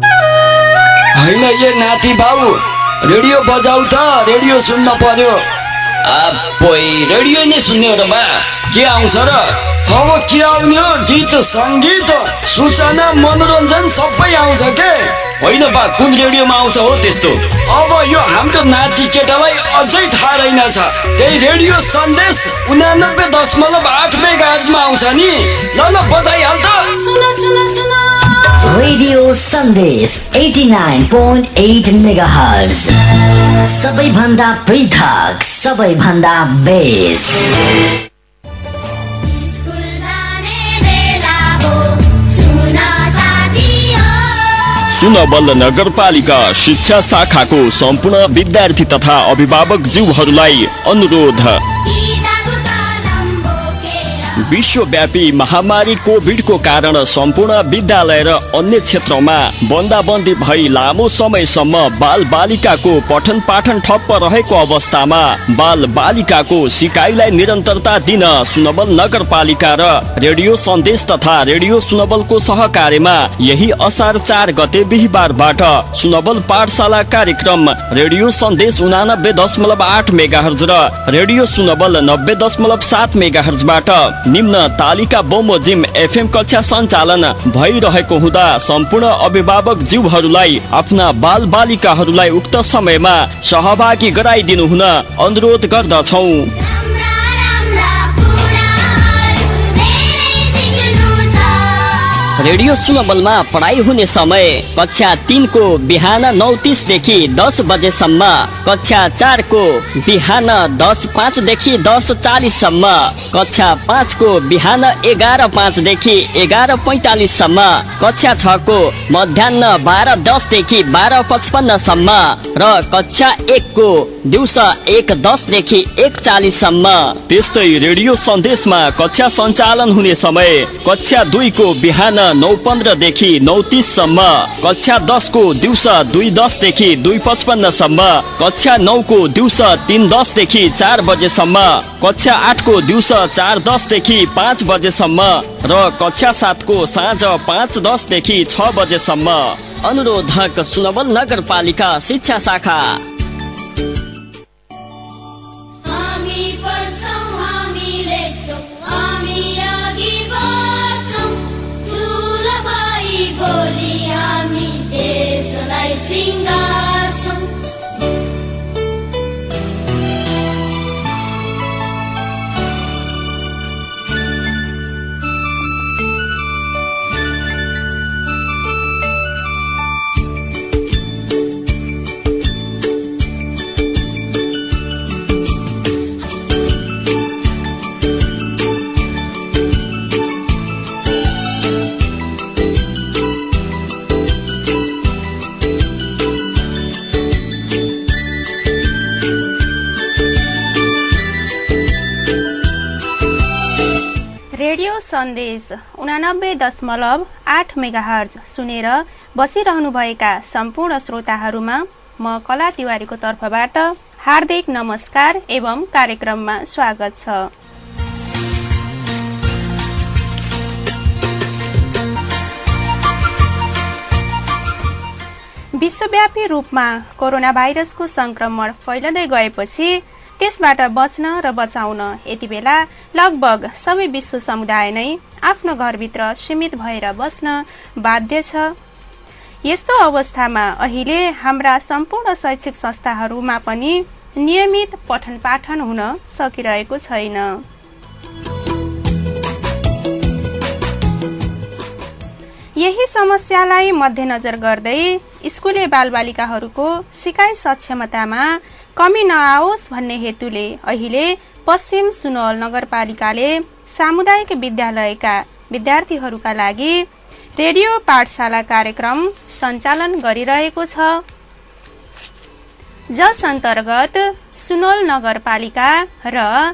होइन ये नाति बाउ रेडियो बजाऊ त रेडियो सुन्न पर्यो। रेडियो नै सुन्ने हो र बा के आउँछ र? अब के आउने हो गीत सङ्गीत सूचना मनोरञ्जन सबै आउँछ के। होइन बा कुन रेडियोमा आउँछ हो त्यस्तो? अब यो हाम्रो नाति केटालाई अझै थाहा रहेनछ। त्यही रेडियो सन्देश 89.8 मेगाहर्जमा आउँछ नि। ल ल बजाइहाल त। सुन रेडियो सन्देश 89.8 मेगाहर्ज सबैभन्दा पृथक सबैभन्दा बेस्ट। सुनवल नगरपालिका शिक्षा शाखाको सम्पूर्ण विद्यार्थी तथा अभिभावक ज्यूहरूलाई अनुरोध। विश्वव्यापी महामारी कोभिडको कारण सम्पूर्ण विद्यालय र अन्य क्षेत्रमा बन्दाबन्दी भई लामो समयसम्म बाल बालिकाको पठन पाठन ठप्प रहेको अवस्थामा बाल बालिकाको सिकाइलाई निरन्तरता दिन सुनवल नगरपालिका र रेडियो सन्देश तथा रेडियो सुनवलको सहकार्यमा यही असार 4 गते बिहिबारबाट सुनवल पाठशाला कार्यक्रम रेडियो सन्देश 89.8 मेगाहर्ज र रेडियो सुनवल 90.7 मेगाहर्जबाट निम्न तालिका बमोजिम एफएम कक्षा सञ्चालन भइरहेको हुँदा सम्पूर्ण अभिभावक ज्यूहरूलाई आफ्ना बाल बालिकाहरूलाई उक्त समयमा सहभागी गराइदिनु हुन अनुरोध गर्दछौँ। रेडियो सुनवलमा पढाइ हुने समय कक्षा 3 को बिहान 9:30 देखि 10 बजेसम्म, कक्षा 4 को बिहान 10:05 देखि 10:40 सम्म, कक्षा 5 को बिहान 11:05 देखि 11:45 सम्म, कक्षा 6 को मध्याह्न 12:10 देखि 12:55 सम्म र कक्षा 1 को दिउँसो 1:10 देखि 1:40 सम्म। त्यस्तै रेडियो सन्देशमा कक्षा सञ्चालन हुने समय कक्षा 2 को बिहान 9:15 देखि 9:30 सम्म, कक्षा 10 को दिउँसो 2:10 देखि 2:55 सम्म, कक्षा 9 को दिउँसो 3:10 देखि 4 बजेसम्म, कक्षा 8 को दिउँसो 4:10 देखि 5 बजेसम्म र कक्षा 7 को साँझ 5:10 देखि 6 बजेसम्म। अनुरोधक सुनवल नगरपालिका शिक्षा शाखा। रेडियो सन्देश 89.8 मेगाहर्ज सुनेर बसिरहनुभएका सम्पूर्ण श्रोताहरूमा म कला तिवारीको तर्फबाट हार्दिक नमस्कार एवं कार्यक्रममा स्वागत छ। विश्वव्यापी रूपमा कोरोना भाइरसको संक्रमण फैलिँदै गएपछि त्यसबाट बच्न र बचाउन यति बेला लगभग सबै विश्व समुदाय नै आफ्नो घरभित्र सीमित भएर बस्न बाध्य छ। यस्तो अवस्थामा अहिले हाम्रा सम्पूर्ण शैक्षिक संस्थाहरूमा पनि नियमित पठन पाठन हुन सकिरहेको छैन। यही समस्यालाई मध्यनजर गर्दै स्कुले बालबालिकाहरूको सिकाइ सक्षमतामा कमी नआओस् भन्ने हेतुले अहिले पश्चिम सुनवल नगरपालिकाले सामुदायिक विद्यालयका विद्यार्थीहरूका लागि रेडियो पाठशाला कार्यक्रम सञ्चालन गरिरहेको छ, जस अन्तर्गत सुनवल नगरपालिका र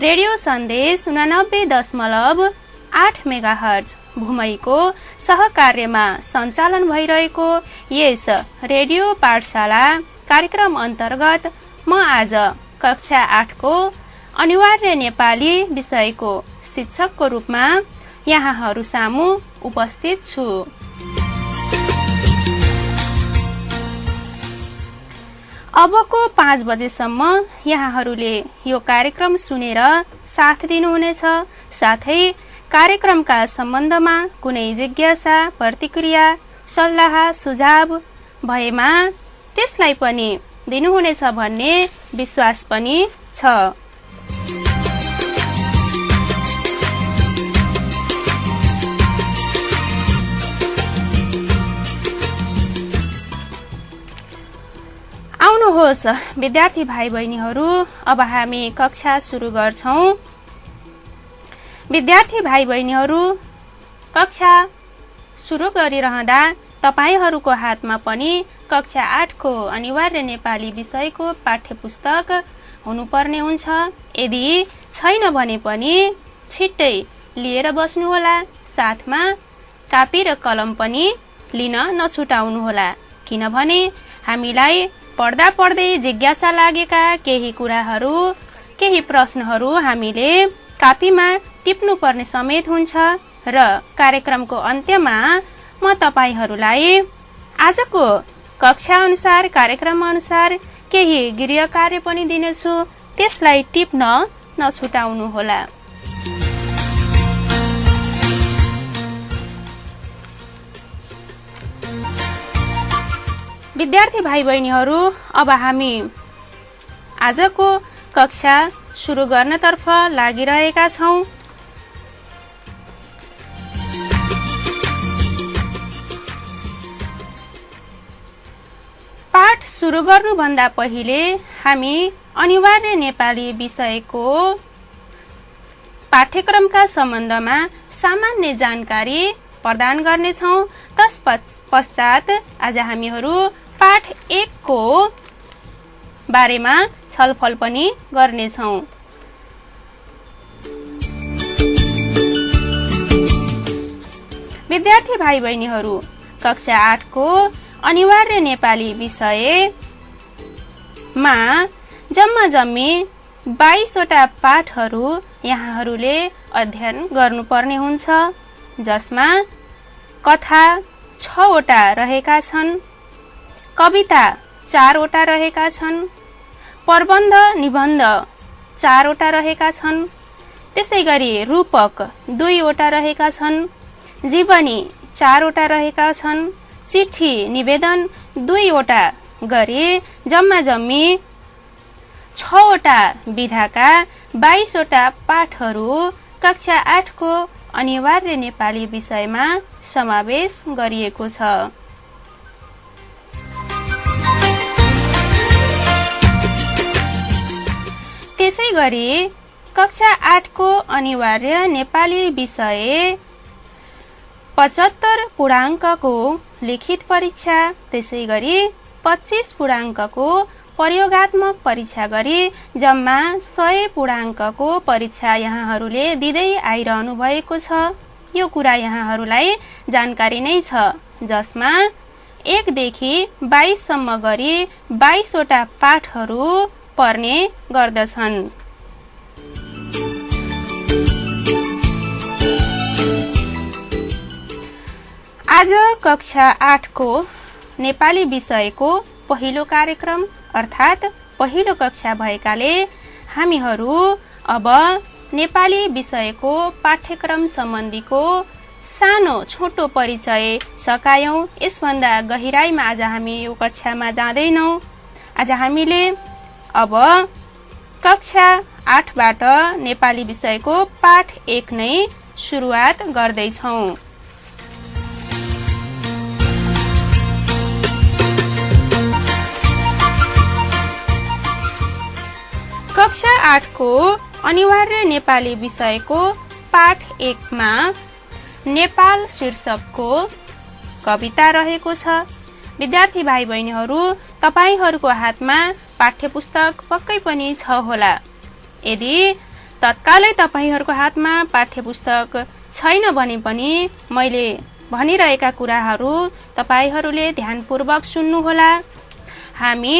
रेडियो सन्देश 89.8 मेगाहर्ज भूमैको सहकार्यमा सञ्चालन भइरहेको यस रेडियो पाठशाला कार्यक्रम अन्तर्गत म आज कक्षा 8 को अनिवार्य नेपाली विषयको शिक्षकको रूपमा यहाँहरू सामु उपस्थित छु। अबको 5 बजेसम्म यहाँहरूले यो कार्यक्रम सुनेर साथ दिनुहुनेछ। साथै कार्यक्रमका सम्बन्धमा कुनै जिज्ञासा, प्रतिक्रिया, सल्लाह, सुझाव भएमा त्यसलाई पनि दिनुहुनेछ भन्ने विश्वास पनि छ। आउनुहोस् विद्यार्थी भाइ बहिनीहरू, अब हामी कक्षा सुरु गर्छौं। विद्यार्थी भाइ बहिनीहरू, कक्षा सुरु गरिरहँदा तपाईहरूको हातमा पनि कक्षा 8 को अनिवार्य नेपाली विषयको पाठ्यपुस्तक हुनुपर्ने हुन्छ। यदि छैन भने पनि छिट्टै लिएर बस्नुहोला। साथमा कापी र कलम पनि लिन नछुटाउनुहोला, किनभने हामीलाई पढ्दा पढ्दै जिज्ञासा लागेका केही कुराहरू, केही प्रश्नहरू हामीले कापीमा टिप्नुपर्ने समेत हुन्छ र कार्यक्रमको अन्त्यमा म तपाईहरूलाई आजको कक्षा अनुसार, कार्यक्रम अनुसार केही गृह कार्य पनि दिनेछु, त्यसलाई टिप्न नछुटाउनुहोला। विद्यार्थी भाइ बहिनीहरू, अब हामी आजको कक्षा सुरु गर्नतर्फ लागिरहेका छौं। पाठ सुरु गर्नुभन्दा पहिले हामी अनिवार्य नेपाली विषयको पाठ्यक्रमका सम्बन्धमा सामान्य जानकारी प्रदान गर्नेछौं। तस पश्चात आज हामीहरू पाठ 1 को बारेमा छलफल पनि गर्नेछौं। विद्यार्थी भाइ बहिनीहरू, कक्षा 8 को अनिवार्य नेपाली विषयमा जम्मी 22 वटा पाठहरू यहाँहरूले अध्ययन गर्नुपर्ने हुन्छ, जसमा कथा 6 वटा रहेका छन्, कविता 4 वटा रहेका छन्, प्रबन्ध निबन्ध 4 वटा रहेका छन्, त्यसैगरी रूपक 2 वटा रहेका छन्, जीवनी 4 वटा रहेका छन्, चिठी निवेदन 2 वटा गरी जम्मी 6 वटा विधाका 22 वटा पाठहरू कक्षा 8 को अनिवार्य नेपाली विषयमा समावेश गरिएको छ। त्यसैगरी कक्षा 8 को अनिवार्य नेपाली विषय 75 पूर्णाङ्कको लिखित परीक्षा, त्यसैगरी 25 पूर्णाङ्कको प्रयोगात्मक परीक्षा गरी जम्मा 100 पूर्णाङ्कको परीक्षा यहाँहरूले दिँदै आइरहनु भएको छ। यो कुरा यहाँहरूलाई जानकारी नै छ, जसमा 1 देखि 22 सम्म गरी 22 वटा पाठहरू पर्ने गर्दछन्। आज कक्षा 8 को नेपाली विषयको पहिलो कार्यक्रम अर्थात् पहिलो कक्षा भएकाले हामीहरू अब नेपाली विषयको पाठ्यक्रम सम्बन्धीको सानो छोटो परिचय सकायौं। यसभन्दा गहिराईमा आज हामी यो कक्षामा जाँदैनौं। आज हामीले अब कक्षा 8 बाट नेपाली विषयको पाठ 1 नै सुरुवात गर्दैछौं। कक्षा 8 को अनिवार्य नेपाली विषयको पाठ 1 मा नेपाल शीर्षकको कविता रहेको छ। विद्यार्थी भाइ बहिनीहरू, तपाईहरूको हातमा पाठ्यपुस्तक पक्कै पनि छ होला। यदि तत्कालै तपाईहरूको हातमा पाठ्यपुस्तक छैन भने पनि मैले भनिरहेका कुराहरू तपाईहरूले ध्यानपूर्वक सुन्नुहोला। हामी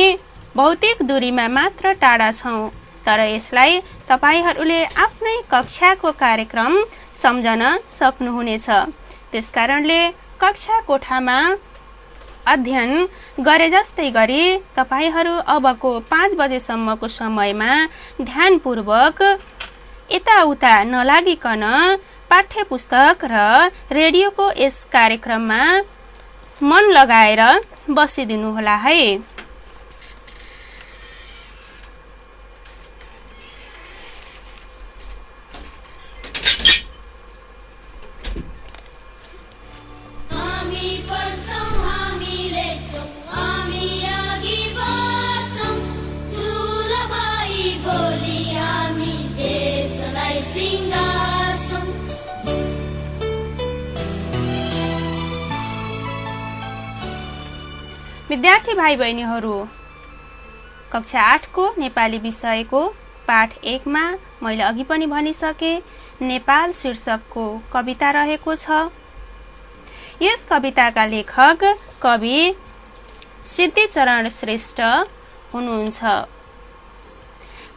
भौतिक दूरीमा मात्र टाढा छौं, तर यसलाई तपाईहरूले आफ्नै कक्षाको कार्यक्रम सम्झन सक्नुहुनेछ। त्यसकारणले कक्षा कोठामा अध्ययन गरे जस्तै गरी तपाईहरू अबको 5 बजेसम्मको समयमा ध्यानपूर्वक यताउता नलागिकन पाठ्य पुस्तक र रेडियोको यस कार्यक्रममा मन लगाएर बसिदिनुहोला है। विद्यार्थी भाइ बहिनीहरू, कक्षा 8 को नेपाली विषयको पाठ 1 मा मैले अघि पनि भनिसके नेपाल शीर्षकको कविता रहेको छ। यस कविताका लेखक कवि सिद्धिचरण श्रेष्ठ हुनुहुन्छ।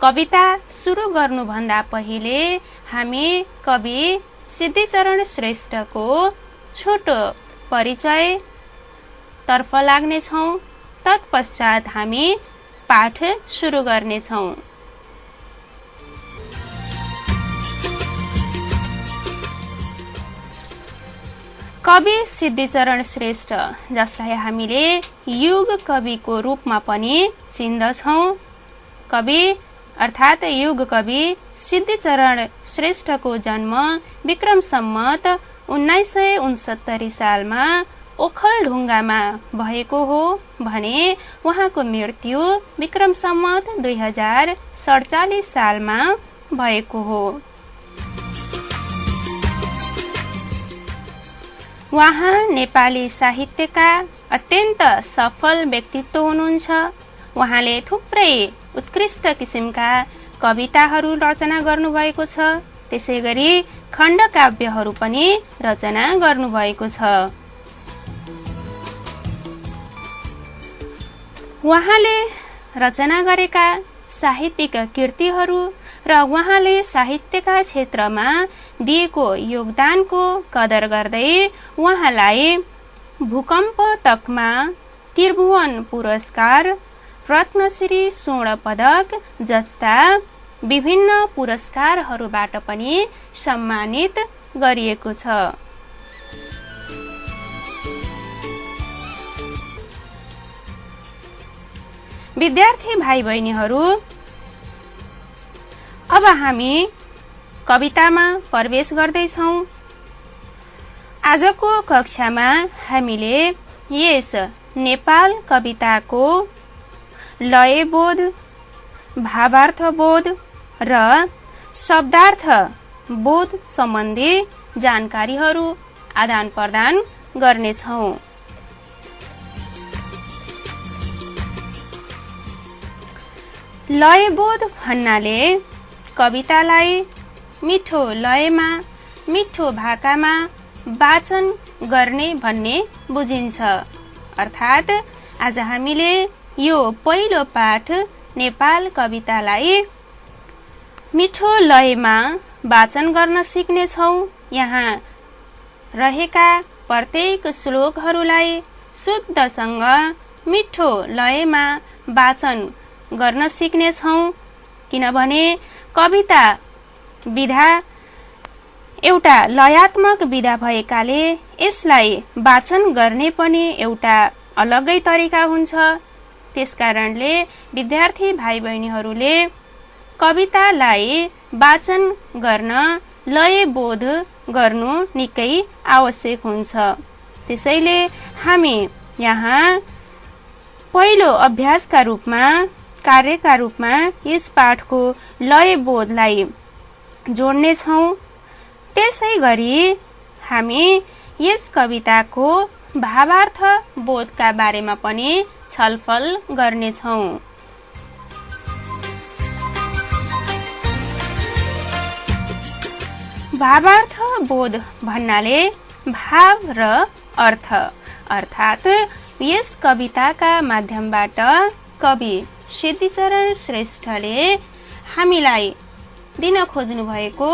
कविता सुरु गर्नुभन्दा पहिले हामी कवि सिद्धिचरण श्रेष्ठको छोटो परिचय तर्फ लाग्नेछौँ। तत्पश्चात हामी पाठ सुरु गर्नेछौँ। कवि सिद्धिचरण श्रेष्ठ, जसलाई हामीले युग कविको रूपमा पनि चिन्दछौँ। कवि अर्थात् युग कवि सिद्धिचरण श्रेष्ठको जन्म विक्रम सम्मत 1969 सालमा ओखलढुङ्गामा भएको हो भने उहाँको मृत्यु विक्रम सम्मत 2047 सालमा भएको हो। उहाँ नेपाली साहित्यका अत्यन्त सफल व्यक्तित्व हुनुहुन्छ। उहाँले थुप्रै उत्कृष्ट किसिमका कविताहरू रचना गर्नुभएको छ। त्यसैगरी खण्डकाव्यहरू पनि रचना गर्नुभएको छ। उहाँले रचना गरेका साहित्यिक कृतिहरू र उहाँले साहित्यका क्षेत्रमा दिएको योगदानको कदर गर्दै उहाँलाई भूकम्प तकमा, त्रिभुवन पुरस्कार, रत्नश्री स्वर्ण पदक जस्ता विभिन्न पुरस्कारहरूबाट पनि सम्मानित गरिएको छ। विद्यार्थी भाइ बहिनीहरू, अब हामी कवितामा प्रवेश गर्दैछौँ। आजको कक्षामा हामीले यस नेपाल कविताको लयबोध, भावार्थबोध र शब्दार्थ बोध सम्बन्धी जानकारीहरू आदान प्रदान गर्नेछौँ। लयबोध भन्नाले कवितालाई मिठो लयमा, मिठो भाकामा वाचन गर्ने भन्ने बुझिन्छ। अर्थात् आज हामीले यो पहिलो पाठ नेपाल कवितालाई मिठो लयमा वाचन गर्न सिक्नेछौँ। यहाँ रहेका प्रत्येक श्लोकहरूलाई शुद्धसँग मिठो लयमा वाचन गर्न सिक्नेछौँ। किनभने कविता विधा एउटा लयात्मक विधा भएकाले यसलाई वाचन गर्ने पनि एउटा अलगै तरिका हुन्छ। त्यसकारणले विद्यार्थी भाइ बहिनीहरूले कवितालाई वाचन गर्न लयबोध गर्नु निकै आवश्यक हुन्छ। त्यसैले हामी यहाँ पहिलो अभ्यासका रूपमा, कार्यका रूपमा यस पाठको लयबोधलाई जोड्नेछौँ। त्यसै गरी हामी यस कविताको भावार्थ बोधका बारेमा पनि छलफल गर्नेछौँ। भावार्थ बोध भन्नाले भाव र अर्थ, अर्थात् यस कविताका माध्यमबाट कवि सिद्धिचरण श्रेष्ठले हामीलाई दिन खोज्नु भएको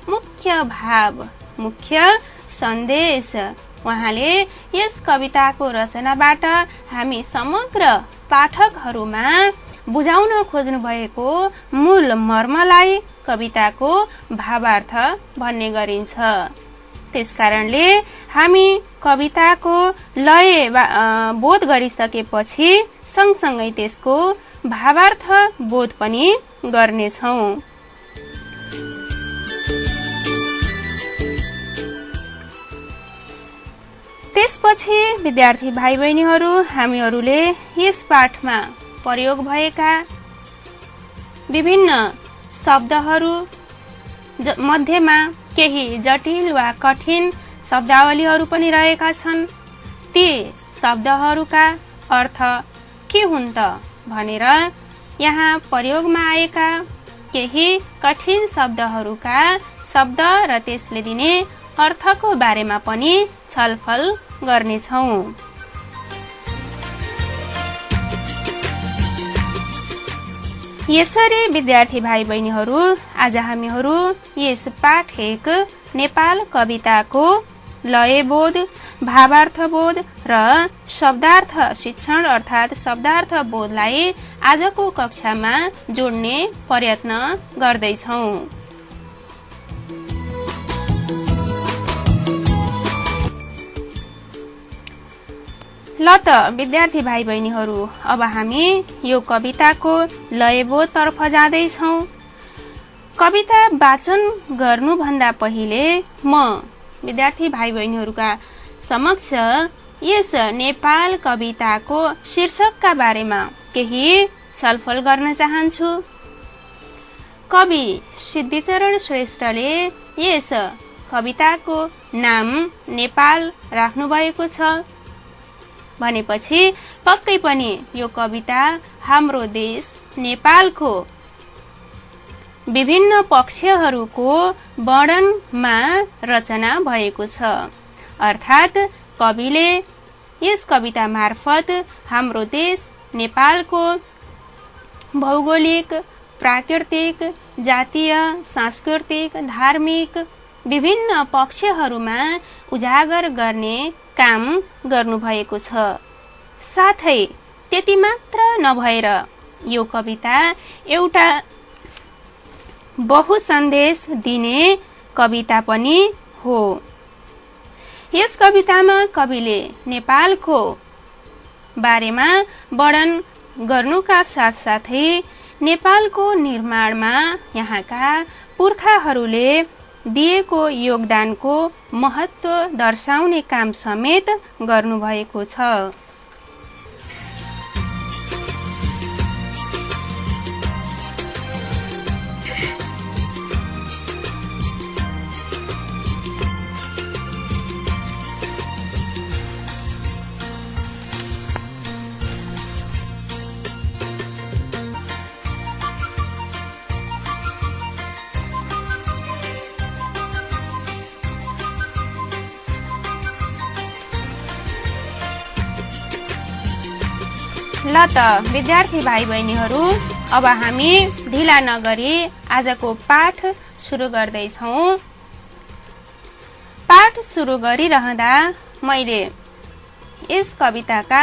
मुख्य भाव, मुख्य सन्देश उहाँले यस कविताको रचनाबाट हामी समग्र पाठकहरूमा बुझाउन खोज्नु भएको मूल मर्मलाई कविताको भावार्थ भन्ने गरिन्छ। त्यसकारणले हामी कविताको लय बोध गरिसकेपछि सँगसँगै त्यसको भावार्थ बोध पनि गर्नेछौँ। त्यसपछि विद्यार्थी भाइ बहिनीहरू, हामीहरूले यस पाठमा प्रयोग भएका विभिन्न शब्दहरू मध्येमा केही जटिल वा कठिन शब्दावलीहरू पनि रहेका छन्। ती शब्दहरूका अर्थ के हुन् त भनेर यहाँ प्रयोगमा आएका केही कठिन शब्दहरूका शब्द र त्यसले दिने अर्थको बारेमा पनि छलफल गर्नेछौँ। यसरी विद्यार्थी भाइ बहिनीहरू, आज हामीहरू यस पाठ 1 नेपाल कविताको लयबोध, भावार्थबोध र शब्दार्थ शिक्षण अर्थात् शब्दार्थ बोधलाई आजको कक्षामा जोड्ने प्रयत्न गर्दैछौँ। ल त विद्यार्थी भाइ बहिनीहरू, अब हामी यो कविताको लयबोध तर्फ जाँदैछौँ। कविता वाचन गर्नुभन्दा पहिले म विद्यार्थी भाइ बहिनीहरूका समक्ष यस नेपाल कविताको शीर्षकका बारेमा केही छलफल गर्न चाहन्छु। कवि सिद्धिचरण श्रेष्ठले यस कविताको नाम नेपाल राख्नुभएको छ भनेपछि पक्कै पनि यो कविता हाम्रो देश नेपालको विभिन्न पक्षहरूको वर्णनमा रचना भएको छ। अर्थात् कविले यस कविता मार्फत हाम्रो देश नेपालको भौगोलिक, प्राकृतिक, जातीय, सांस्कृतिक, धार्मिक विभिन्न पक्षहरूमा उजागर गर्ने काम गर्नुभएको छ। साथै त्यति मात्र नभएर यो कविता एउटा बहु सन्देश दिने कविता पनि हो। यस कवितामा कविले नेपालको बारेमा वर्णन गर्नुका साथसाथै नेपालको निर्माणमा यहाँका पुर्खाहरूले दिएको योगदानको महत्त्व दर्शाउने काम समेत गर्नुभएको छ। ल त विद्यार्थी भाइ बहिनीहरू, अब हामी ढिला नगरी आजको पाठ सुरु गर्दैछौँ। पाठ सुरु गरिरहँदा मैले यस कविताका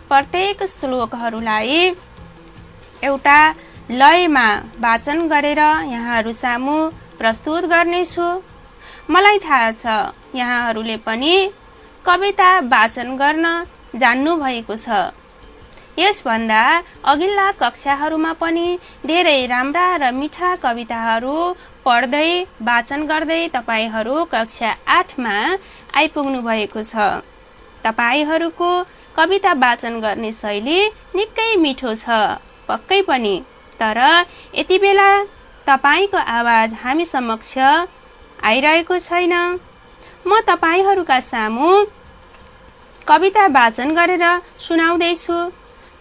प्रत्येक श्लोकहरूलाई एउटा लयमा वाचन गरेर यहाँहरू सामु प्रस्तुत गर्नेछु। मलाई थाहा छ यहाँहरूले पनि कविता वाचन गर्न जान्नु भएको छ। यसभन्दा अघिल्ला कक्षाहरूमा पनि धेरै राम्रा र मिठा कविताहरू पढ्दै वाचन गर्दै तपाईहरू कक्षा 8मा आइपुग्नु भएको छ। तपाईहरूको कविता वाचन गर्ने शैली निकै मिठो छ पक्कै पनि, तर यति बेला तपाईको आवाज हामी समक्ष आइरहेको छैन। म तपाईहरूका सामु कविता वाचन गरेर सुनाउँदैछु।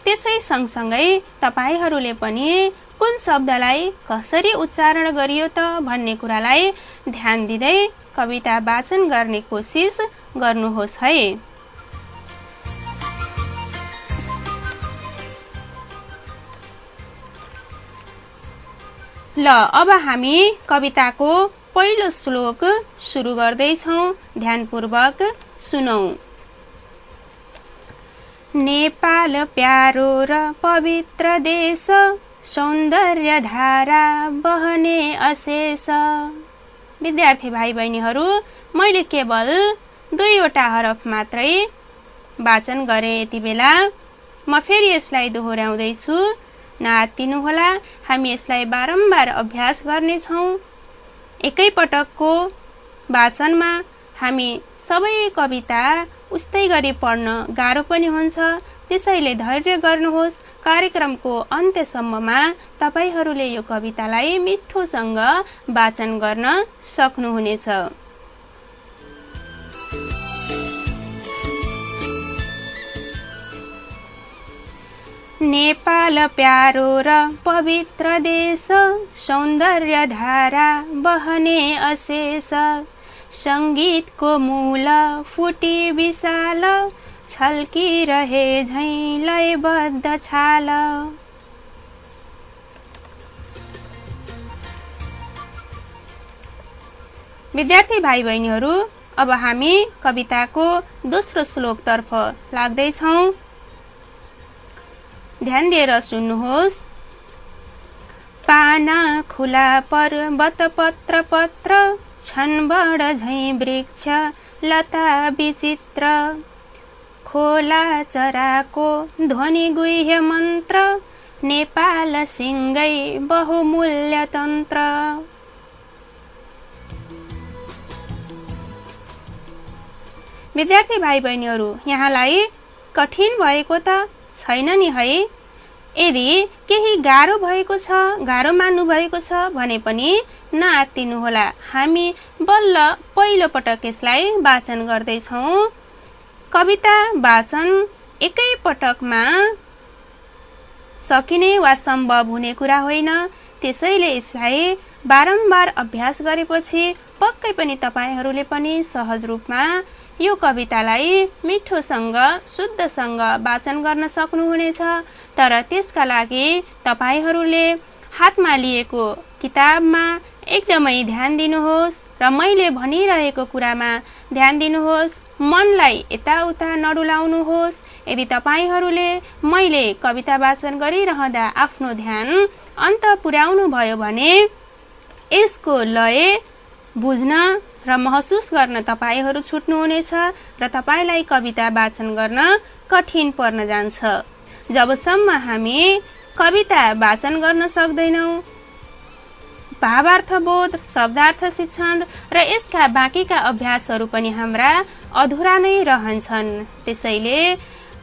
त्यसै सँगसँगै तपाईहरूले पनि कुन शब्दलाई कसरी उच्चारण गरियो त भन्ने कुरालाई ध्यान दिँदै कविता वाचन गर्ने कोसिस गर्नुहोस् है। ल अब हामी कविताको पहिलो श्लोक सुरु गर्दैछौँ। ध्यानपूर्वक सुनौं। नेपाल प्यारो र पवित्र देश, सौन्दर्य धारा बहने अशेष। विद्यार्थी भाइ बहिनीहरू, मैले केवल 2वटा हरफ मात्रै वाचन गरेँ। यति बेला म फेरि यसलाई दोहोऱ्याउँदैछु, नआत्तिनुहोला। हामी यसलाई बारम्बार अभ्यास गर्नेछौँ। एकै पटकको वाचनमा हामी सबै कविता उस्तै गरी पढ्न गाह्रो पनि हुन्छ, त्यसैले धैर्य गर्नुहोस्। कार्यक्रमको अन्त्यसम्ममा तपाईहरूले यो कवितालाई मिठोसँग वाचन गर्न सक्नुहुनेछ। नेपाल प्यारो र पवित्र देश, सौन्दर्य धारा बहने अशेष। सङ्गीतको मूल फुटी विशाल, छल्किरहे झैँ लयबद्ध छाल। विद्यार्थी भाइ बहिनीहरू, अब हामी कविताको दोस्रो श्लोकतर्फ लाग्दैछौँ। ध्यान दिएर सुन्नुहोस्। पाना खुला पर्वत पत्र पत्र, छनबड झैँ वृक्ष लता विचित्र। खोला चराको ध्वनि गुह्य मन्त्र, नेपाल सिंगै बहुमूल्य तन्त्र। विद्यार्थी भाइ बहिनीहरू, यहाँलाई कठिन भएको त छैन नि है? यदि केही गाह्रो भएको छ, गाह्रो मान्नु भएको छ भने पनि नआत्तिनुहोला। हामी बल्ल पहिलो पटक यसलाई वाचन गर्दैछौँ। कविता वाचन एकै पटकमा सकिने वा सम्भव हुने कुरा होइन, त्यसैले यसलाई बारम्बार अभ्यास गरेपछि पक्कै पनि तपाईहरूले पनि सहज रूपमा यो कवितालाई मिठोसँग शुद्धसँग वाचन गर्न सक्नुहुनेछ। तर त्यसका लागि तपाईहरूले हातमा लिएको किताबमा एकदमै ध्यान दिनुहोस् र मैले भनिरहेको कुरामा ध्यान दिनुहोस्। मनलाई यताउता नडुलाउनुहोस्। यदि तपाईहरूले मैले कविता वाचन गरिरहँदा आफ्नो ध्यान अन्त पुर्याउनु भयो भने यसको लय बुझ्न र महसुस गर्न तपाईहरू छुट्नुहुनेछ र तपाईलाई कविता वाचन गर्न कठिन पर्न जान्छ। जबसम्म हामी कविता वाचन गर्न सक्दैनौँ, भावार्थबोध, शब्दार्थ शिक्षण र यसका बाँकीका अभ्यासहरू पनि हाम्रा अधुरा नै रहन्छन्। त्यसैले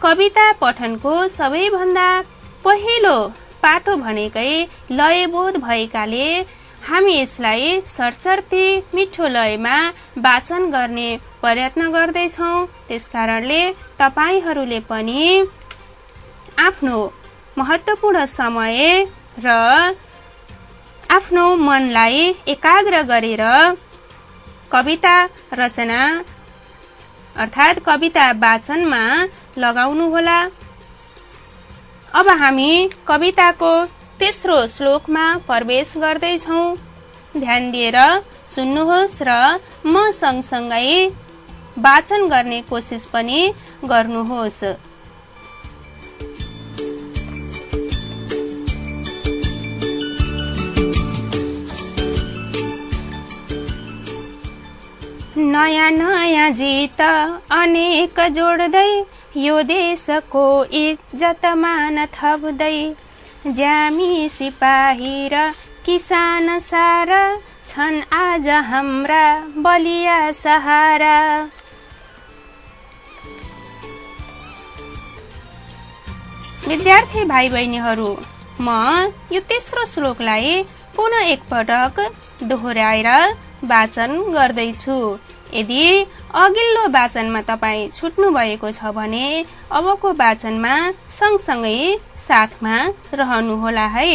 कविता पठनको सबैभन्दा पहिलो पाटो भनेकै लयबोध भएकाले हामी यसलाई सरसर्ती मिठो लयमा वाचन गर्ने प्रयत्न गर्दैछौँ। त्यसकारणले तपाईहरूले पनि आफ्नो महत्त्वपूर्ण समय र आफ्नो मनलाई एकाग्र गरेर कविता रचना अर्थात् कविता वाचनमा लगाउनुहोला। अब हामी कविताको तेस्रो श्लोकमा प्रवेश गर्दैछौँ। ध्यान दिएर सुन्नुहोस् र म सँगसँगै वाचन गर्ने कोसिस पनि गर्नुहोस्। नयाँ नयाँ जित अनेक जोड्दै यो देशको इज्जत मान थप्दै, ज्यामी सिपाही र किसान सारा छन् आज हाम्रा बलिया सहारा। विद्यार्थी भाइ बहिनीहरू, म यो तेस्रो श्लोकलाई पुनः एकपटक दोहोऱ्याएर वाचन गर्दैछु। यदि अघिल्लो वाचनमा तपाईँ छुट्नु भएको छ भने अबको वाचनमा सँगसँगै साथमा रहनुहोला है।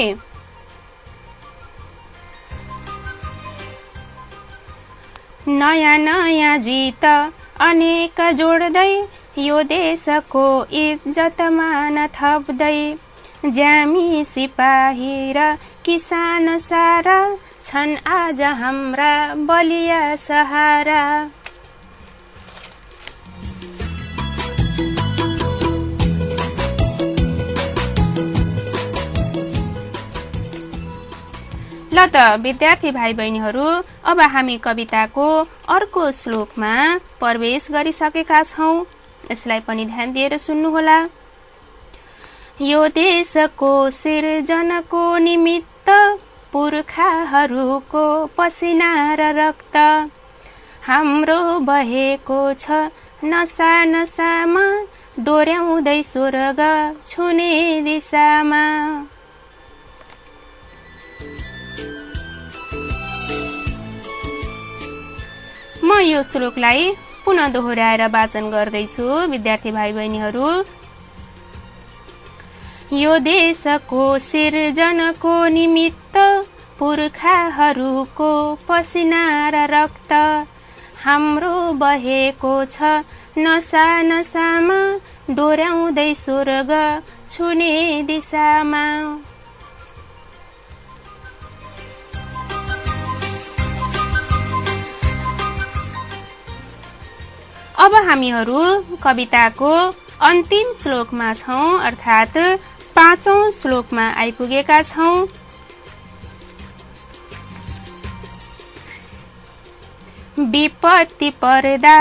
नयाँ नयाँ जित अनेक जोड्दै यो देशको इज्जत मान थप्दै, ज्यामी सिपाही र किसान सारा छन् आज हाम्रा बलिया सहारा। ल त विद्यार्थी भाइ बहिनीहरू, अब हामी कविताको अर्को श्लोकमा प्रवेश गरिसकेका छौँ। यसलाई पनि ध्यान दिएर सुन्नुहोला। यो देशको सिर्जनको निमित्त पुर्खाहरूको पसिना र रक्त हाम्रो बहेको छ नसा नसामा, डोर्याउँदै स्वर्ग छुने दिशामा। म यो श्लोकलाई पुनः दोहोऱ्याएर वाचन गर्दैछु विद्यार्थी भाइ बहिनीहरू। यो देशको सिर्जनको निमित्त पुर्खाहरूको पसिना र रक्त हाम्रो बहेको छ नसा नसामा, डोर्याउँदै स्वर्ग छुने दिशामा। अब हामीहरू कविताको अन्तिम श्लोकमा छौँ, अर्थात् 5औं श्लोकमा आइपुगेका छौँ। विपत्ति पर्दा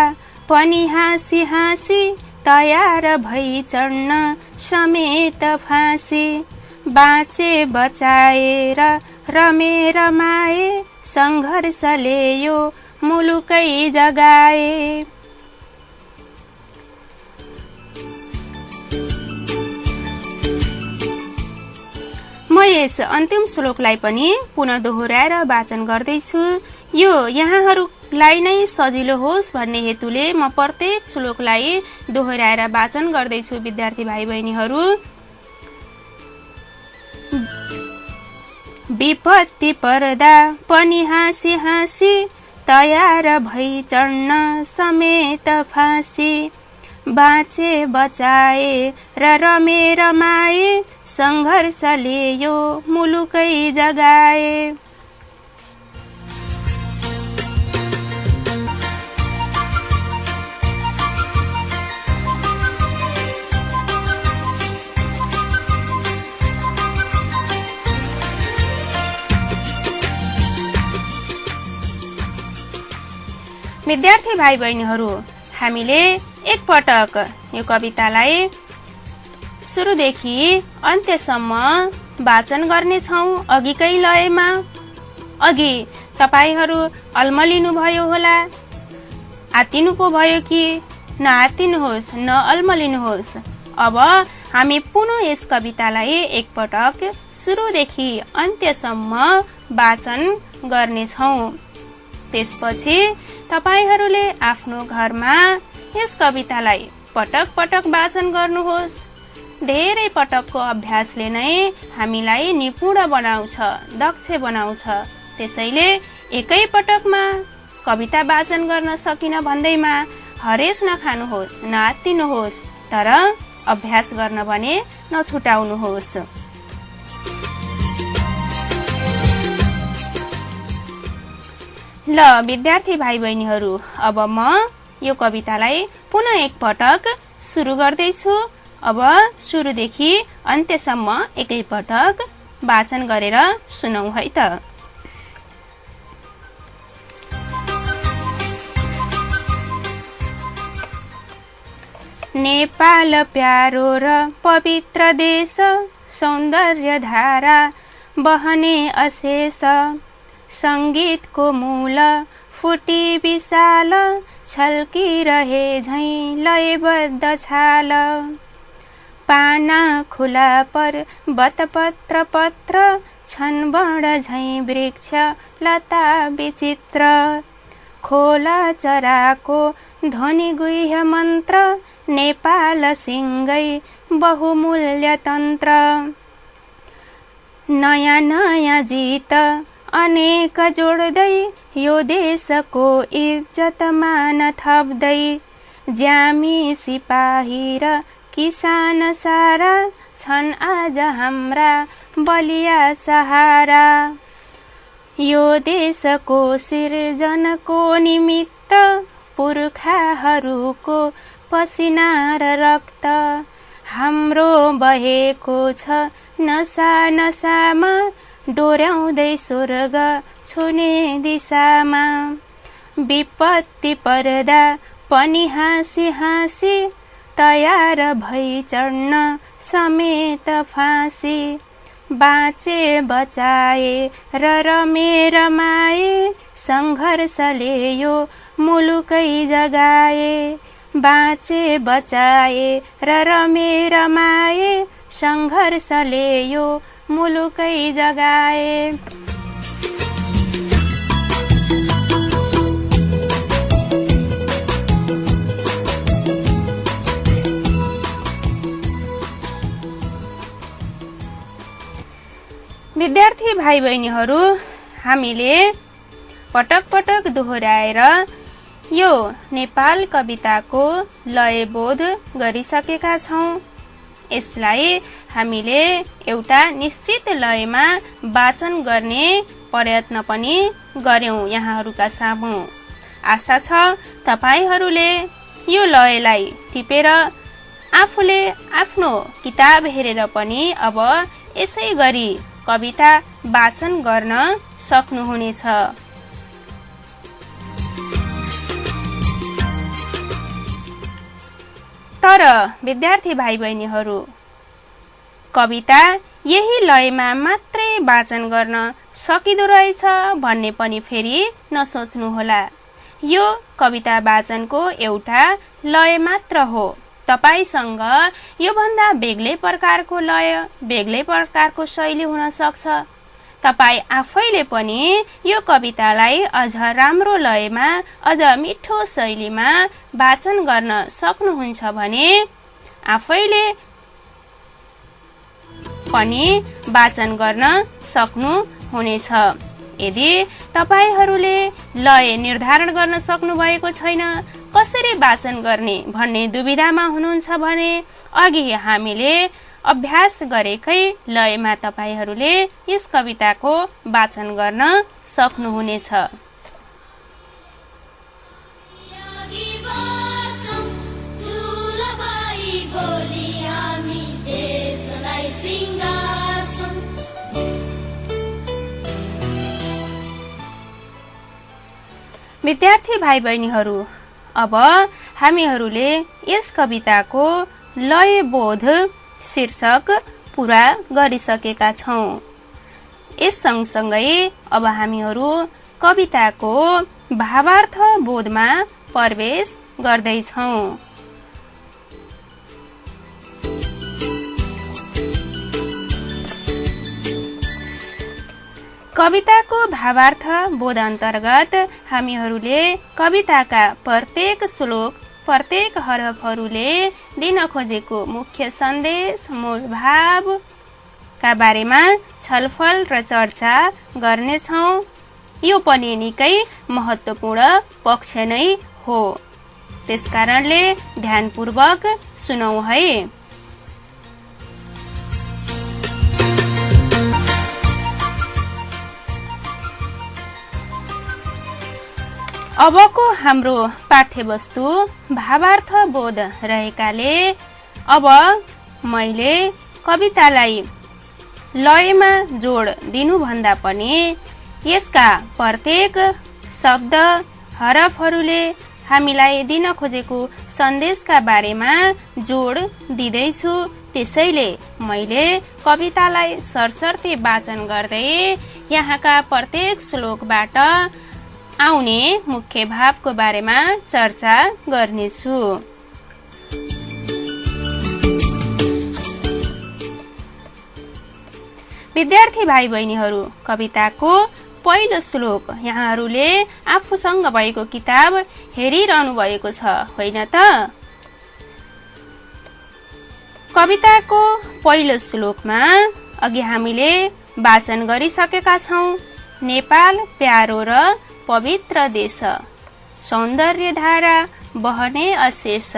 पनि हाँसी हाँसी, तयार भई चढ्न समेत फाँसी। बाँचे बचाएर रमे रमाए, सङ्घर्षले यो मुलुकै जगाए। म यस अन्तिम श्लोकलाई पनि पुनः दोहोऱ्याएर वाचन गर्दैछु। यो यहाँहरूलाई नै सजिलो होस् भन्ने हेतुले म प्रत्येक श्लोकलाई दोहोऱ्याएर वाचन गर्दैछु विद्यार्थी भाइ बहिनीहरू। विपत्ति पर्दा पनि हाँसी हाँसी, तयार भई चढ्न समेत फाँसी। बाँचे बचाए र रमे रमाए, सङ्घर्षले यो मुलुकै जगाए। विद्यार्थी भाइ बहिनीहरू, हामीले एकपटक यो कवितालाई सुरुदेखि अन्त्यसम्म वाचन गर्नेछौँ अघिकै लयमा। अघि तपाईहरू अल्मलिनु भयो होला, आत्तिनु पो भयो कि नआत्तिनुहोस्, नअल्मलिनुहोस्। अब हामी पुनः यस कवितालाई एकपटक सुरुदेखि अन्त्यसम्म वाचन गर्नेछौँ। त्यसपछि तपाईहरूले आफ्नो घरमा यस कवितालाई पटक पटक वाचन गर्नुहोस्। धेरै पटकको अभ्यासले नै हामीलाई निपुण बनाउँछ, दक्ष बनाउँछ। त्यसैले एकै पटकमा कविता वाचन गर्न सकिन भन्दैमा हरेस नखानुहोस्, नआत्तिनुहोस्, तर अभ्यास गर्न भने नछुटाउनुहोस्। ल विद्यार्थी भाइ बहिनीहरू, अब म यो कवितालाई पुनः एकपटक सुरु गर्दैछु। अब सुरुदेखि अन्त्यसम्म एकैपटक वाचन गरेर सुनौँ है त। नेपाल प्यारो र पवित्र देश, सौन्दर्य धारा बहने अशेष। सङ्गीतको मूल फुटी विशाल, छल्किरहे झैँ लयबद्ध छाल। पाना खुला पर बतपत्र पत्र, छन् बड झैँ वृक्ष लता विचित्र। खोला चराको ध्वनि गुह्य मन्त्र, नेपाल सिंगै बहुमूल्य तन्त्र। नयाँ नयाँ जीत अनेक जोड्दै, यो देशको इज्जत मान थप्दै। ज्यामी सिपाही र किसान सारा, छन् आज हाम्रा बलिया सहारा। यो देशको सिर्जनको निमित्त, पुर्खाहरूको पसिना र रक्त हाम्रो बहेको छ नसा नसामा, डोर्याउँदै स्वर्ग छुने दिशामा विपत्ति पर्दा पनि हाँसी हाँसी तयार भई चढ्न समेत फाँसी बाँचे बचाए र रमे रमाए सङ्घर्षले यो मुलुकै जगाए बाँचे बचाए र रमे रमाए सङ्घर्षले यो मुलुकै जगाए। विद्यार्थी भाइ बहिनीहरू, हामीले पटक पटक दोहोऱ्याएर यो नेपाल कविताको लयबोध गरिसकेका छौँ। यसलाई हामीले एउटा निश्चित लयमा वाचन गर्ने प्रयत्न पनि गर्यौं यहाँहरूका सामु। आशा छ तपाईहरूले यो लयलाई टिपेर आफूले आफ्नो किताब हेरेर पनि अब यसै गरी कविता वाचन गर्न सक्नुहुनेछ। तर विद्यार्थी भाइ बहिनीहरू, कविता यही लयमा मात्रै वाचन गर्न सकिँदो रहेछ भन्ने पनि फेरि नसोच्नुहोला। यो कविता वाचनको एउटा लय मात्र हो। तपाईसँग योभन्दा बेग्लै प्रकारको लय, बेग्लै प्रकारको शैली हुन सक्छ। तपाई आफैले पनि यो कवितालाई अझ राम्रो लयमा, अझ मिठो शैलीमा वाचन गर्न सक्नुहुन्छ भने आफैले पनि वाचन गर्न सक्नुहुनेछ। यदि तपाईहरूले लय निर्धारण गर्न सक्नु भएको छैन, कसरी वाचन गर्ने भन्ने दुविधामा हुनुहुन्छ भने अघि हामीले अभ्यास गरेकै लयमा तपाईहरूले यस कविताको वाचन गर्न सक्नुहुनेछ। विद्यार्थी भाइ बहिनीहरू, अब हामीहरूले यस कविताको लयबोध शीर्षक पूरा गरिसकेका छौं। यस सँगसँगै अब हामीहरू कविताको भावार्थ बोधमा प्रवेश गर्दैछौं। कविताको भावार्थ बोध अन्तर्गत हामीहरूले कविताका प्रत्येक श्लोक, प्रत्येक हरफहरूले दिन खोजेको मुख्य सन्देश, मूल भावका बारेमा छलफल र चर्चा गर्नेछौँ। यो पनि निकै महत्त्वपूर्ण पक्ष नै हो, त्यसकारणले ध्यानपूर्वक सुनौ है। अबको हाम्रो पाठ्यवस्तु भावार्थ बोध रहेकाले अब मैले कवितालाई लयमा जोड दिनुभन्दा पनि यसका प्रत्येक शब्द, हरफहरूले हामीलाई दिन खोजेको सन्देशका बारेमा जोड दिँदैछु। त्यसैले मैले कवितालाई सरसर्ती वाचन गर्दै यहाँका प्रत्येक श्लोकबाट आउने मुख्य भावको बारेमा चर्चा गर्नेछु। विद्यार्थी भाइ बहिनीहरू, कविताको पहिलो श्लोक यहाँहरूले आफूसँग भएको किताब हेरिरहनु भएको छ, होइन त? कविताको पहिलो श्लोकमा अघि हामीले वाचन गरिसकेका छौं। नेपाल प्यारो र पवित्र देश, सौन्दर्य धारा बहने अशेष।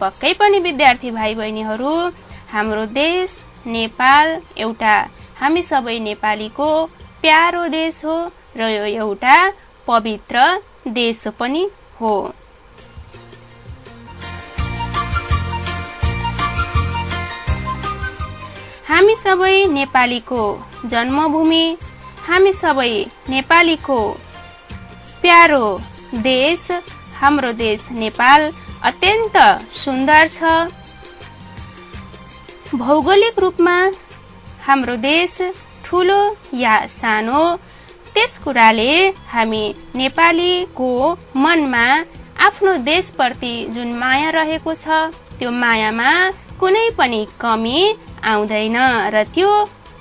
पक्कै पनि विद्यार्थी भाइ बहिनीहरू, हाम्रो देश नेपाल एउटा हामी सबै नेपालीको प्यारो देश हो र यो एउटा पवित्र देश पनि हो। हामी सबै नेपालीको जन्मभूमि, हामी सबै नेपालीको प्यारो देश हाम्रो देश नेपाल अत्यन्त सुन्दर छ। भौगोलिक रूपमा हाम्रो देश ठुलो या सानो, त्यस कुराले हामी नेपालीको मनमा आफ्नो देशप्रति जुन माया रहेको छ त्यो मायामा कुनै पनि कमी आउँदैन र त्यो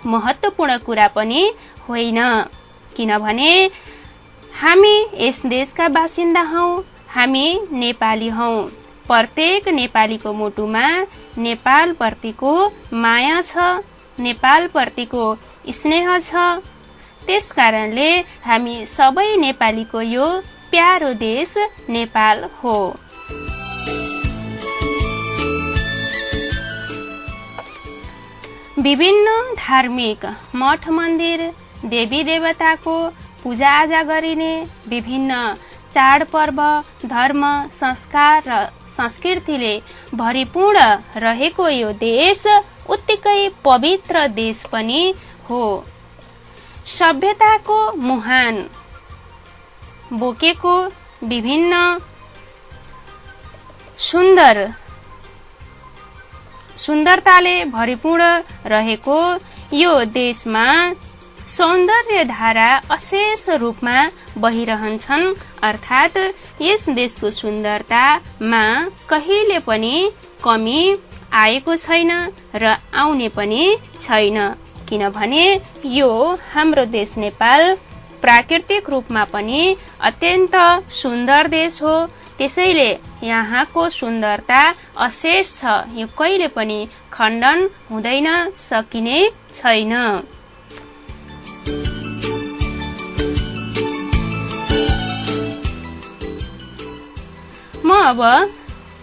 महत्त्वपूर्ण कुरा पनि होइन, किनभने हामी यस देशका बासिन्दा हौं, हामी नेपाली हौं। प्रत्येक नेपालीको मुटुमा नेपाल प्रतिको माया छ, नेपाल प्रतिको स्नेह छ। त्यसकारणले हामी सबै नेपालीको यो प्यारो देश नेपाल हो। विभिन्न धार्मिक मठ मन्दिर, देवी देवताको पूजा आजा गरिने, विभिन्न चाडपर्व, धर्म, संस्कार र संस्कृतिले भरिपूर्ण रहेको यो देश उत्तिकै पवित्र देश पनि हो। सभ्यताको मुहान बोकेको, विभिन्न सुन्दरताले भरिपूर्ण रहेको यो देशमा सौन्दर्य धारा अशेष रूपमा बहिरहन्छन्, अर्थात् यस देशको सुन्दरतामा कहिले पनि कमी आएको छैन र आउने पनि छैन, किनभने यो हाम्रो देश नेपाल प्राकृतिक रूपमा पनि अत्यन्त सुन्दर देश हो। त्यसैले यहाँको सुन्दरता अशेष छ, यो कहिले पनि खण्डन हुँदैन, सकिने छैन। म अब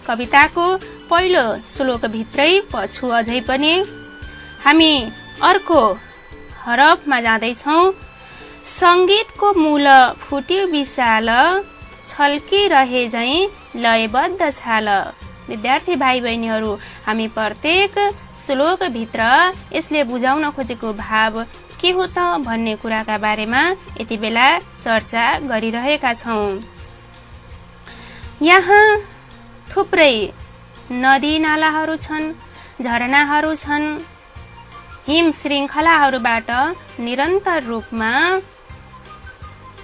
कविताको पहिलो श्लोकभित्रै पछु अझै पनि हामी अर्को हरफमा जाँदैछौँ। संगीतको मूल फुट्यो विशाल, छल्किरहे झैं लयबद्ध छाल। विद्यार्थी भाइ बहिनीहरू, हामी प्रत्येक श्लोकभित्र यसले बुझाउन खोजेको भाव के हो त भन्ने कुराका बारेमा यति बेला चर्चा गरिरहेका छौँ। यहाँ थुप्रै नदी नालाहरू छन्, झरनाहरू छन्, हिम श्रृङ्खलाहरूबाट निरन्तर रूपमा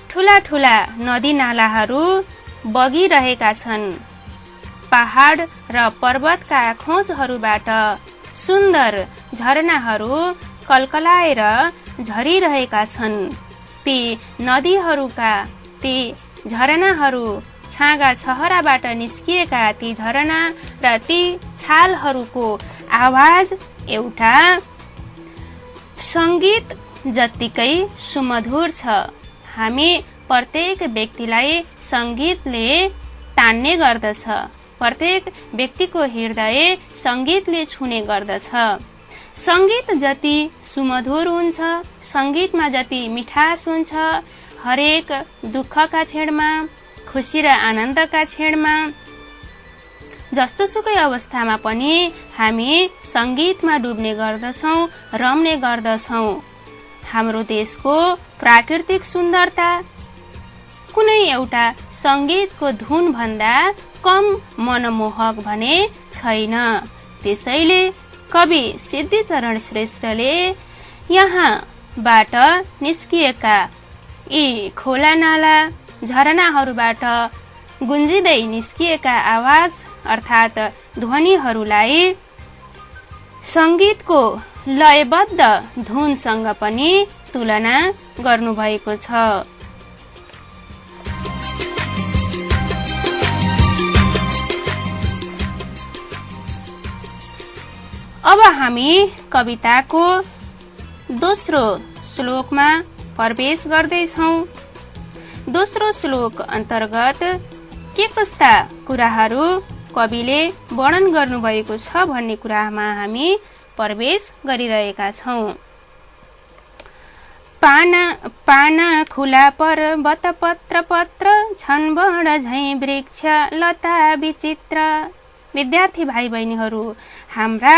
ठुला ठुला नदी नालाहरू बगिरहेका छन्। पहाड र पर्वतका खोजहरूबाट सुन्दर झरनाहरू कलकलाएर झरिरहेका छन्। ती नदीहरूका ती झरनाहरू, छाँगा छहराबाट निस्किएका ती झरना र ती छालहरूको आवाज एउटा संगीत जत्तिकै सुमधुर छ। हामी प्रत्येक व्यक्तिलाई संगीतले तान्ने गर्दछ, प्रत्येक व्यक्तिको हृदय संगीतले छुने गर्दछ। संगीत जति सुमधुर हुन्छ, संगीतमा जति मिठास हुन्छ, हरेक दुःखका क्षणमा, खुसी र आनन्दका क्षणमा, जस्तोसुकै अवस्थामा पनि हामी संगीतमा डुब्ने गर्दछौँ, रम्ने गर्दछौँ। हाम्रो देशको प्राकृतिक सुन्दरता कुनै एउटा संगीतको धुन भन्दा कम मनमोहक भने छैन। त्यसैले कवि सिद्धिचरण श्रेष्ठले यहाँबाट निस्किएका यी खोला नाला झरनाहरूबाट गुन्जिँदै निस्किएका आवाज अर्थात् ध्वनिहरूलाई संगीतको लयबद्ध धुनसँग पनि तुलना गर्नुभएको छ। अब हामी कविताको दोस्रो श्लोकमा प्रवेश गर्दैछौँ। दोस्रो श्लोक अन्तर्गत के कस्ता कुराहरू कविले वर्णन गर्नुभएको छ भन्ने कुरामा हामी प्रवेश गरिरहेका छौँ। पाना खुला पर्वत पत्र पत्र छन् बड झैं वृक्ष लता विचित्र। विद्यार्थी भाइ बहिनीहरू, हाम्रा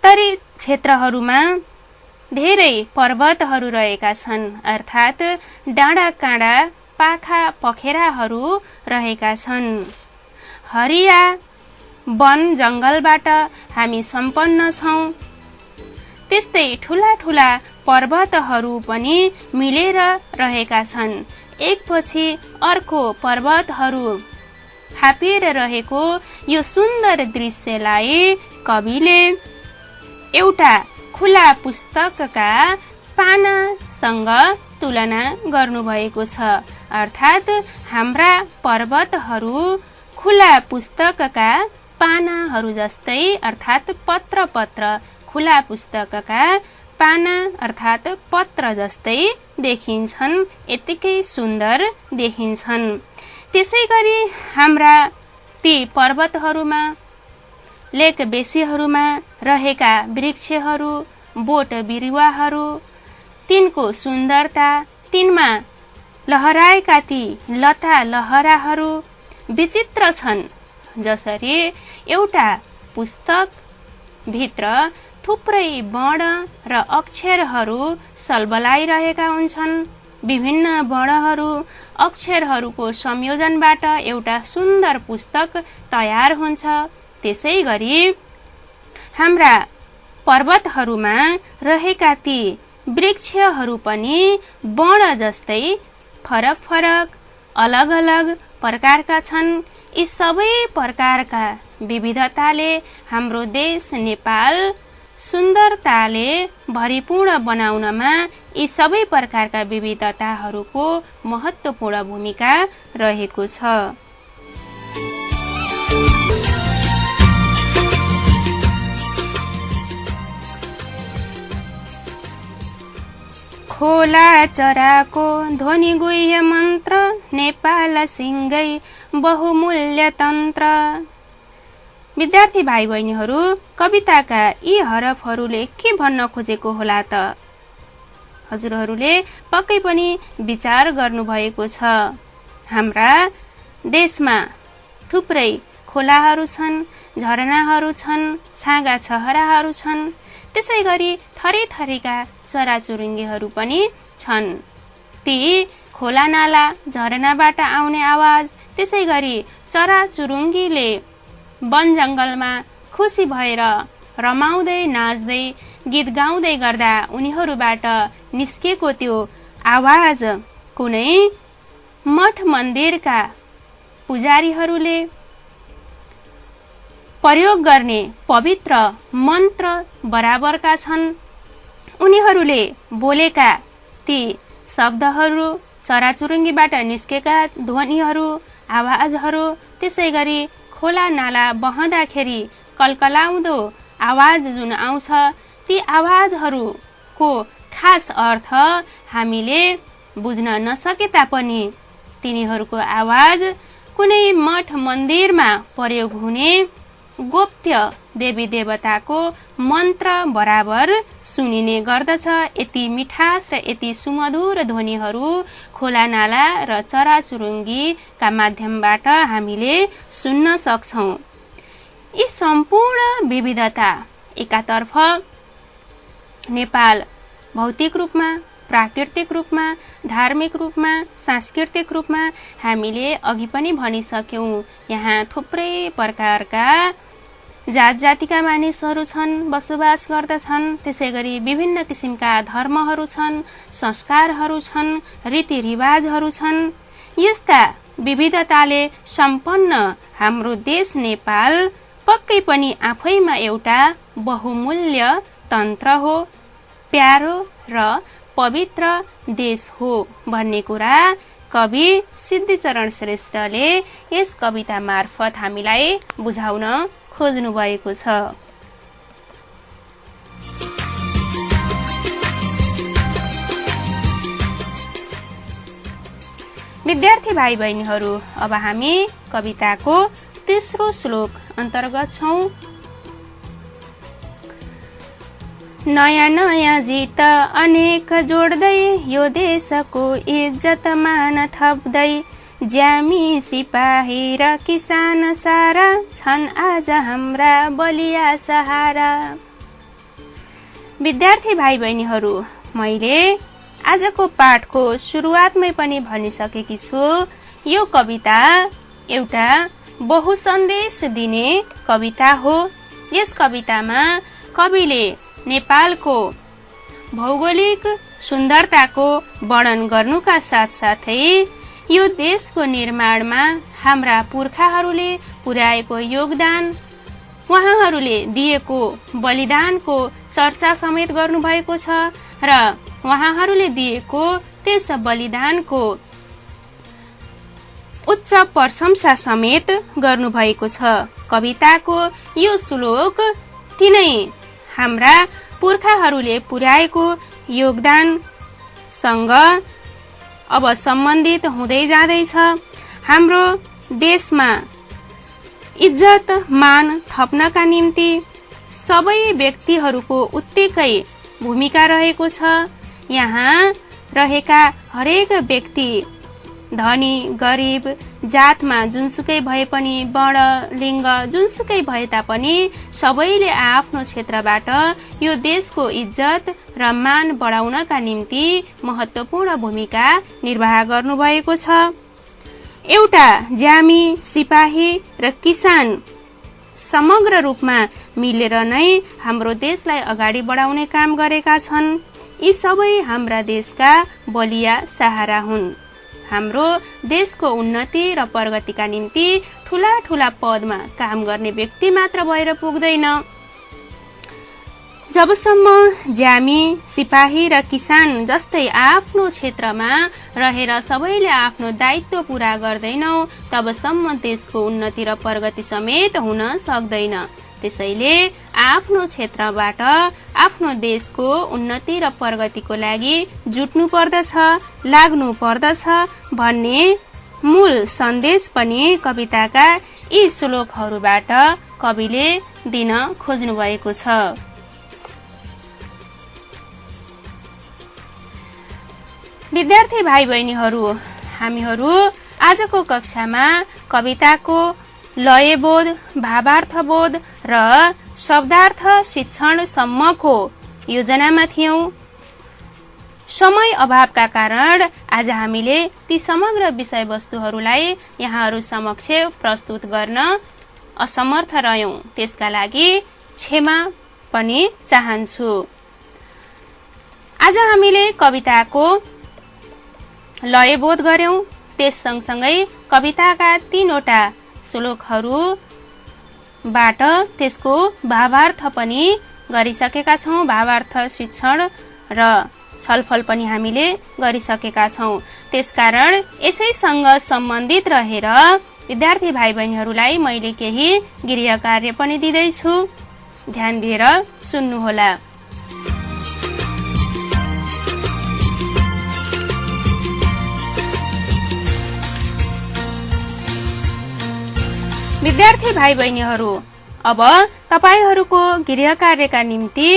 उत्तरी क्षेत्रहरूमा धेरै पर्वतहरू रहेका छन्, अर्थात् डाँडाकाँडा पाखा पखेराहरू रहेका छन्। हरिया वन जङ्गलबाट हामी सम्पन्न छौँ। त्यस्तै ठुला ठुला पर्वतहरू पनि मिलेर रहेका छन्। एकपछि अर्को पर्वतहरू थापिएर रहेको यो सुन्दर दृश्यलाई कविले एउटा खुला पुस्तकका पानासँग तुलना गर्नुभएको छ। अर्थात् हाम्रा पर्वतहरू खुला पुस्तकका पानाहरू जस्तै, अर्थात् पत्र पत्र खुला पुस्तकका पाना अर्थात् पत्र जस्तै देखिन्छन्, यतिकै सुन्दर देखिन्छन्। त्यसै गरी हाम्रा ती पर्वतहरूमा लेक बेसीहरूमा रहेका वृक्षहरू, बोट बिरुवाहरू, तिनको सुन्दरता, तिनमा लहराएका ती लता लहराहरू विचित्र छन्। जसरी एउटा पुस्तक भित्र थुप्रै वर्ण र अक्षरहरू सल्बलाइरहेका हुन्छन्। विभिन्न वर्णहरू अक्षरहरूको संयोजनबाट एउटा सुन्दर पुस्तक तयार हुन्छ। त्यसै गरी हाम्रा पर्वतहरूमा रहेका ती वृक्षहरू पनि वर्ण जस्तै फरक फरक अलग अलग प्रकारका छन्। यी सबै प्रकारका विविधताले हाम्रो देश नेपाल सुन्दरताले भरिपूर्ण बनाउनमा यी सबै प्रकारका विविधताहरूको महत्त्वपूर्ण भूमिका रहेको छ। खोला चराको ध्वनि गुह्य मन्त्र, नेपाल सिंगै बहुमूल्य तन्त्र। विद्यार्थी भाइ बहिनीहरू, कविताका यी हरफहरूले के भन्न खोजेको होला त? हजुरहरूले पक्कै पनि विचार गर्नुभएको छ। हाम्रा देशमा थुप्रै खोलाहरू छन्, झरनाहरू छन्, छाँगा छहराहरू छन्। त्यसै गरी थरी थरीका चराचुरुङ्गीहरू पनि छन्। ती खोला नाला झरनाबाट आउने आवाज, त्यसै गरी चराचुरुङ्गीले वन जङ्गलमा खुसी भएर रमाउँदै नाच्दै गीत गाउँदै गर्दा उनीहरूबाट निस्केको त्यो आवाज कुनै मठ मन्दिरका पुजारीहरूले प्रयोग गर्ने पवित्र मन्त्र बराबरका छन्। उनीहरूले बोलेका ती शब्दहरू, चराचुरुङ्गीबाट निस्केका ध्वनिहरू, आवाजहरू, त्यसै गरी खोला नाला बहँदाखेरि कलकलाउँदो आवाज जुन आउँछ, ती आवाजहरूको खास अर्थ हामीले बुझ्न नसके तापनि तिनीहरूको आवाज कुनै मठ मन्दिरमा प्रयोग हुने गोप्य देवी देवताको मन्त्र बराबर सुनिने गर्दछ। यति मिठास र यति सुमधुर ध्वनिहरू खोला नाला र चराचुरुङ्गीका माध्यमबाट हामीले सुन्न सक्छौँ। यी सम्पूर्ण विविधता एकातर्फ नेपाल भौतिक रूपमा, प्राकृतिक रूपमा, धार्मिक रूपमा, सांस्कृतिक रूपमा हामीले अघि पनि भनिसक्यौँ। यहाँ थुप्रै प्रकारका जात जातिका मानिसहरू छन्, बसोबास गर्दछन्। त्यसै गरी विभिन्न किसिमका धर्महरू छन्, संस्कारहरू छन्, रीतिरिवाजहरू छन्। यस्ता विविधताले सम्पन्न हाम्रो देश नेपाल पक्कै पनि आफैमा एउटा बहुमूल्य तन्त्र हो, प्यारो र पवित्र देश हो भन्ने कुरा कवि सिद्धिचरण श्रेष्ठले यस कविता मार्फत हामीलाई बुझाउन खोज्नु भएको छ। विद्यार्थी भाइ बहिनीहरू, अब हामी कविताको तेस्रो श्लोक अन्तर्गत छौँ। नयाँ नयाँ जित अनेक जोड्दै यो देशको इज्जत मान थप्दै, ज्यामी सिपाही र किसान सारा छन् आज हाम्रा बलिया सहारा। विद्यार्थी भाइ बहिनीहरू, मैले आजको पाठको सुरुवातमै पनि भनिसकेकी छु, यो कविता एउटा बहुसन्देश दिने कविता हो। यस कवितामा कविले नेपालको भौगोलिक सुन्दरताको वर्णन गर्नुका साथसाथै यो देशको निर्माणमा हाम्रा पुर्खाहरूले पुर्याएको योगदान, उहाँहरूले दिएको बलिदानको चर्चा समेत गर्नुभएको छ र उहाँहरूले दिएको त्यस बलिदानको उच्च प्रशंसा समेत गर्नुभएको छ। कविताको यो श्लोक तिनै हाम्रा पुर्खाहरूले पुर्याएको योगदानसँग अब सम्बन्धित हुँदै जाँदैछ। हाम्रो देशमा इज्जत मान थप्नका निम्ति सबै व्यक्तिहरूको उत्तिकै भूमिका रहेको छ। यहाँ रहेका हरेक व्यक्ति धनी गरिब जातमा जुनसुकै भए पनि, वर्ण लिङ्ग जुनसुकै भए तापनि सबैले आफ्नो क्षेत्रबाट यो देशको इज्जत र मान बढाउनका निम्ति महत्त्वपूर्ण भूमिका निर्वाह गर्नुभएको छ। एउटा ज्यामी, सिपाही र किसान समग्र रूपमा मिलेर नै हाम्रो देशलाई अगाडि बढाउने काम गरेका छन्। यी सबै हाम्रा देशका बलिया सहारा हुन्। हाम्रो देशको उन्नति र प्रगतिका निम्ति ठूला ठूला पदमा काम गर्ने व्यक्ति मात्र भएर पुग्दैन। जबसम्म ज्यामी, सिपाही र किसान जस्तै आफ्नो क्षेत्रमा रहेर सबैले आफ्नो दायित्व पूरा गर्दैनौ, तबसम्म देशको उन्नति र प्रगति समेत हुन सक्दैन। त्यसैले आफ्नो क्षेत्रबाट आफ्नो देशको उन्नति र प्रगतिको लागि जुट्नु पर्दछ, लाग्नु पर्दछ भन्ने मूल सन्देश पनि कविताका यी श्लोकहरूबाट कविले दिन खोज्नु भएको छ। विद्यार्थी भाइ बहिनीहरू, हामीहरू आजको कक्षामा कविताको लयबोध, भावार्थबोध र शब्दार्थ शिक्षणसम्मको योजनामा थियौं। समय अभावका कारण आज हामीले ती समग्र विषयवस्तुहरूलाई यहाँहरू समक्ष प्रस्तुत गर्न असमर्थ रह्यौं। त्यसका लागि क्षमा पनि चाहन्छु। आज हामीले कविताको लयबोध गर्यौं, त्यस सँगसँगै कविताका 3वटा श्लोकहरूबाट त्यसको भावार्थ पनि गरिसकेका छौं। भावार्थ शिक्षण र छलफल पनि हामीले गरिसकेका छौं। त्यसकारण यसैसँग सम्बन्धित रहेर विद्यार्थी भाइ बहिनीहरूलाई मैले केही गृह कार्य पनि दिँदैछु, ध्यान दिएर सुन्नुहोला। विद्यार्थी भाइ बहिनीहरू, अब तपाईहरूको गृह कार्यका निम्ति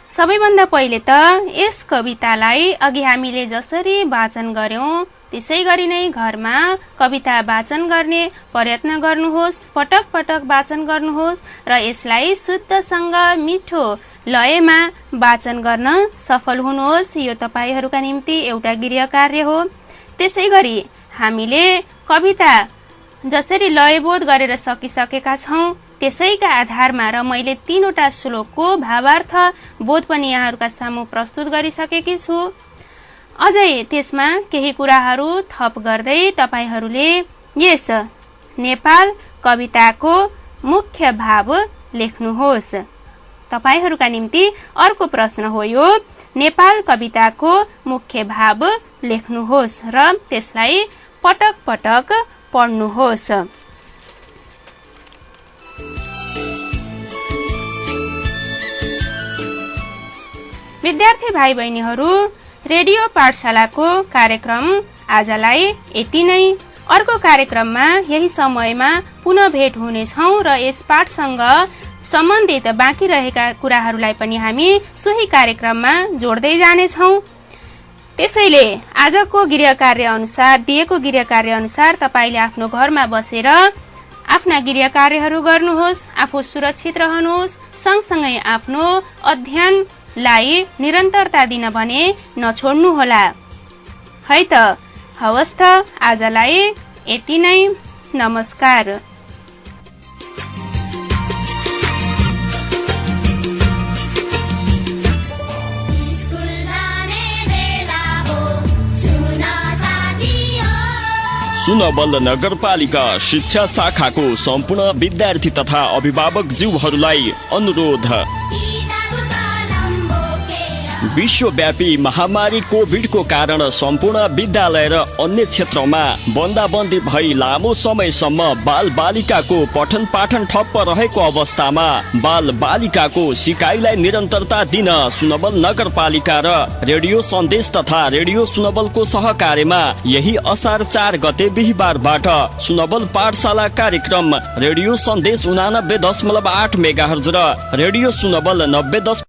सबैभन्दा पहिले त यस कवितालाई अघि हामीले जसरी वाचन गर्यौं त्यसै गरी नै घरमा कविता वाचन गर्ने प्रयत्न गर्नुहोस्। पटक पटक वाचन गर्नुहोस् र यसलाई शुद्धसँग मिठो लयमा वाचन गर्न सफल हुनुहोस्। यो तपाईहरूका निम्ति एउटा गृह कार्य हो। त्यसै गरी हामीले कविता जसरी लयबोध गरेर सकिसकेका छौं त्यसैका आधारमा र मैले 3वटा श्लोकको भावार्थ बोध पनि यहाँहरूका सामु प्रस्तुत गरिसकेकी छु। अझै त्यसमा केही कुराहरू थप गर्दै तपाईहरूले यस नेपाल कविताको मुख्य भाव लेख्नुहोस्। तपाईहरूका निम्ति अर्को प्रश्न हो यो, नेपाल कविताको मुख्य भाव लेख्नुहोस् र त्यसलाई पटक पटक पढ्नुहोस्। विद्यार्थी भाइ बहिनीहरू, रेडियो पाठशालाको कार्यक्रम आजलाई यति नै। अर्को कार्यक्रममा यही समयमा पुनः भेट हुनेछौँ र यस पाठसँग सम्बन्धित बाँकी रहेका कुराहरूलाई पनि हामी सोही कार्यक्रममा जोड्दै जानेछौँ। त्यसैले आजको गृह कार्य अनुसार, दिएको गृह कार्य अनुसार तपाईले आफ्नो घरमा बसेर आफ्ना गृह कार्यहरू गर्नुहोस्। आफू सुरक्षित रहनुहोस्, सँगसँगै आफ्नो अध्ययन लाई निरन्तरता दिन भने नछोड्नुहोला है त। हवस् त आजलाई यति नै, नमस्कार। सुनवल नगरपालिका शिक्षा शाखाको सम्पूर्ण विद्यार्थी तथा अभिभावक ज्यूहरूलाई अनुरोध। विश्वव्यापी महामारी कोभिडको कारण सम्पूर्ण विद्यालय र अन्य क्षेत्रमा बन्दाबन्दी भई लामो समयसम्म बाल बालिकाको पठन पाठन ठप्प रहेको अवस्थामा बाल बालिकाको सिकाइलाई निरन्तरता दिन सुनवल नगरपालिका र रेडियो सन्देश तथा रेडियो सुनवलको सहकार्यमा यही असार 4 गते बिहिबारबाट सुनवल पाठशाला कार्यक्रम रेडियो सन्देश 89.8 मेगाहर्ज र रेडियो सुनवल 90